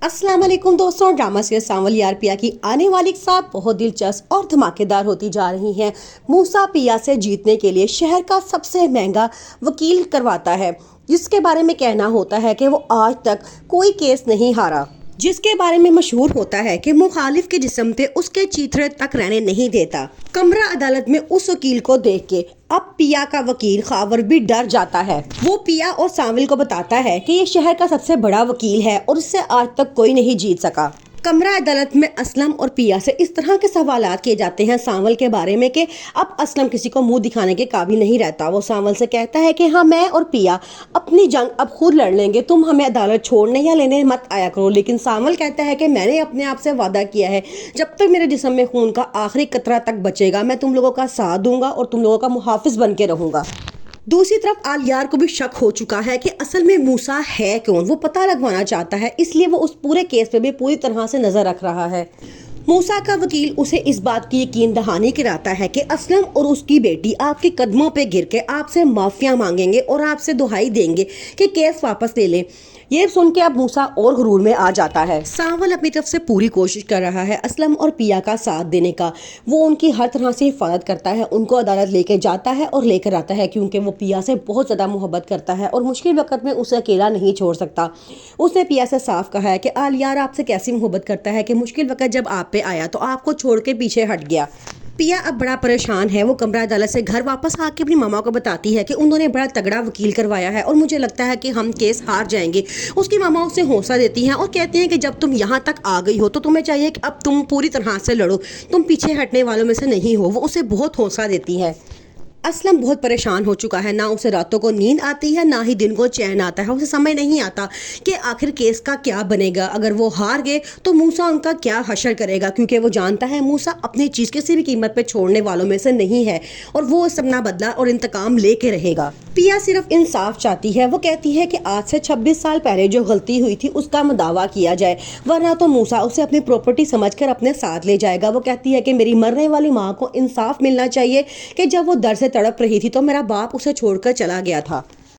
अस्सलाम वालेकुम दोस्तों, ड्रामा सीरियल सांवल यार पिया की आने वाली साथ बहुत दिलचस्प और धमाकेदार होती जा रही हैं। मूसा पिया से जीतने के लिए शहर का सबसे महंगा वकील करवाता है, जिसके बारे में कहना होता है कि वो आज तक कोई केस नहीं हारा, जिसके बारे में मशहूर होता है कि मुखालिफ के जिस्म पे उसके चीथड़े तक रहने नहीं देता। कमरा अदालत में उस वकील को देख के अब पिया का वकील खावर भी डर जाता है। वो पिया और सांवल को बताता है कि ये शहर का सबसे बड़ा वकील है और उससे आज तक कोई नहीं जीत सका। कमरा अदालत में असलम और पिया से इस तरह के सवालात किए जाते हैं सांवल के बारे में कि अब असलम किसी को मुंह दिखाने के काबिल नहीं रहता। वो सांवल से कहता है कि हाँ, मैं और पिया अपनी जंग अब खुद लड़ लेंगे, तुम हमें अदालत छोड़ने या लेने मत आया करो। लेकिन सांवल कहता है कि मैंने अपने आप से वादा किया है, जब तक मेरे जिस्म में खून का आखिरी कतरा तक बचेगा मैं तुम लोगों का साथ दूंगा और तुम लोगों का मुहाफिज बन के रहूंगा। दूसरी तरफ आलियार को भी शक हो चुका है कि असल में मूसा है कौन। वो पता लगवाना चाहता है, इसलिए वो उस पूरे केस पे भी पूरी तरह से नजर रख रहा है। मूसा का वकील उसे इस बात की यकीन दहानी कराता है कि असलम और उसकी बेटी आपके कदमों पे गिर के आपसे माफिया मांगेंगे और आपसे दुहाई देंगे कि केस वापस ले लें। ये सुन के अब मूसा और गुरूर में आ जाता है। सांवल अपनी तरफ से पूरी कोशिश कर रहा है असलम और पिया का साथ देने का। वो उनकी हर तरह से हिफाजत करता है, उनको अदालत लेके जाता है और लेकर आता है, क्योंकि वो पिया से बहुत ज़्यादा मोहब्बत करता है और मुश्किल वक्त में उसे अकेला नहीं छोड़ सकता। उसने पिया से साफ कहा है कि आलियार आपसे कैसी मोहब्बत करता है कि मुश्किल वक्त जब आप पे आया तो आपको छोड़ के पीछे हट गया। पिया अब बड़ा परेशान है। वो कमरा अदालत से घर वापस आके अपनी मामा को बताती है कि उन्होंने बड़ा तगड़ा वकील करवाया है और मुझे लगता है कि हम केस हार जाएंगे। उसकी मामा उसे हौसला देती हैं और कहती हैं कि जब तुम यहाँ तक आ गई हो तो तुम्हें चाहिए कि अब तुम पूरी तरह से लड़ो, तुम पीछे हटने वालों में से नहीं हो। वो उसे बहुत हौसला देती है। असलम बहुत परेशान हो चुका है, ना उसे रातों को नींद आती है ना ही दिन को चैन आता है। उसे समझ नहीं आता कि आखिर केस का क्या बनेगा। अगर वो हार गए तो मूसा उनका क्या हशर करेगा, क्योंकि वो जानता है मूसा अपनी चीज़ किसी भी कीमत पे छोड़ने वालों में से नहीं है और वो इस अपना बदला और इंतकाम लेके रहेगा। पिया सिर्फ इंसाफ चाहती है। वो कहती है कि आज से 26 साल पहले जो गलती हुई थी उसका दावा किया जाए, वरना तो मूसा उसे अपनी प्रॉपर्टी समझकर अपने साथ ले जाएगा। वो कहती है कि मेरी मरने वाली माँ को इंसाफ मिलना चाहिए कि जब वो दर्द से तड़प रही थी तो मेरा बाप उसे छोड़कर चला गया था।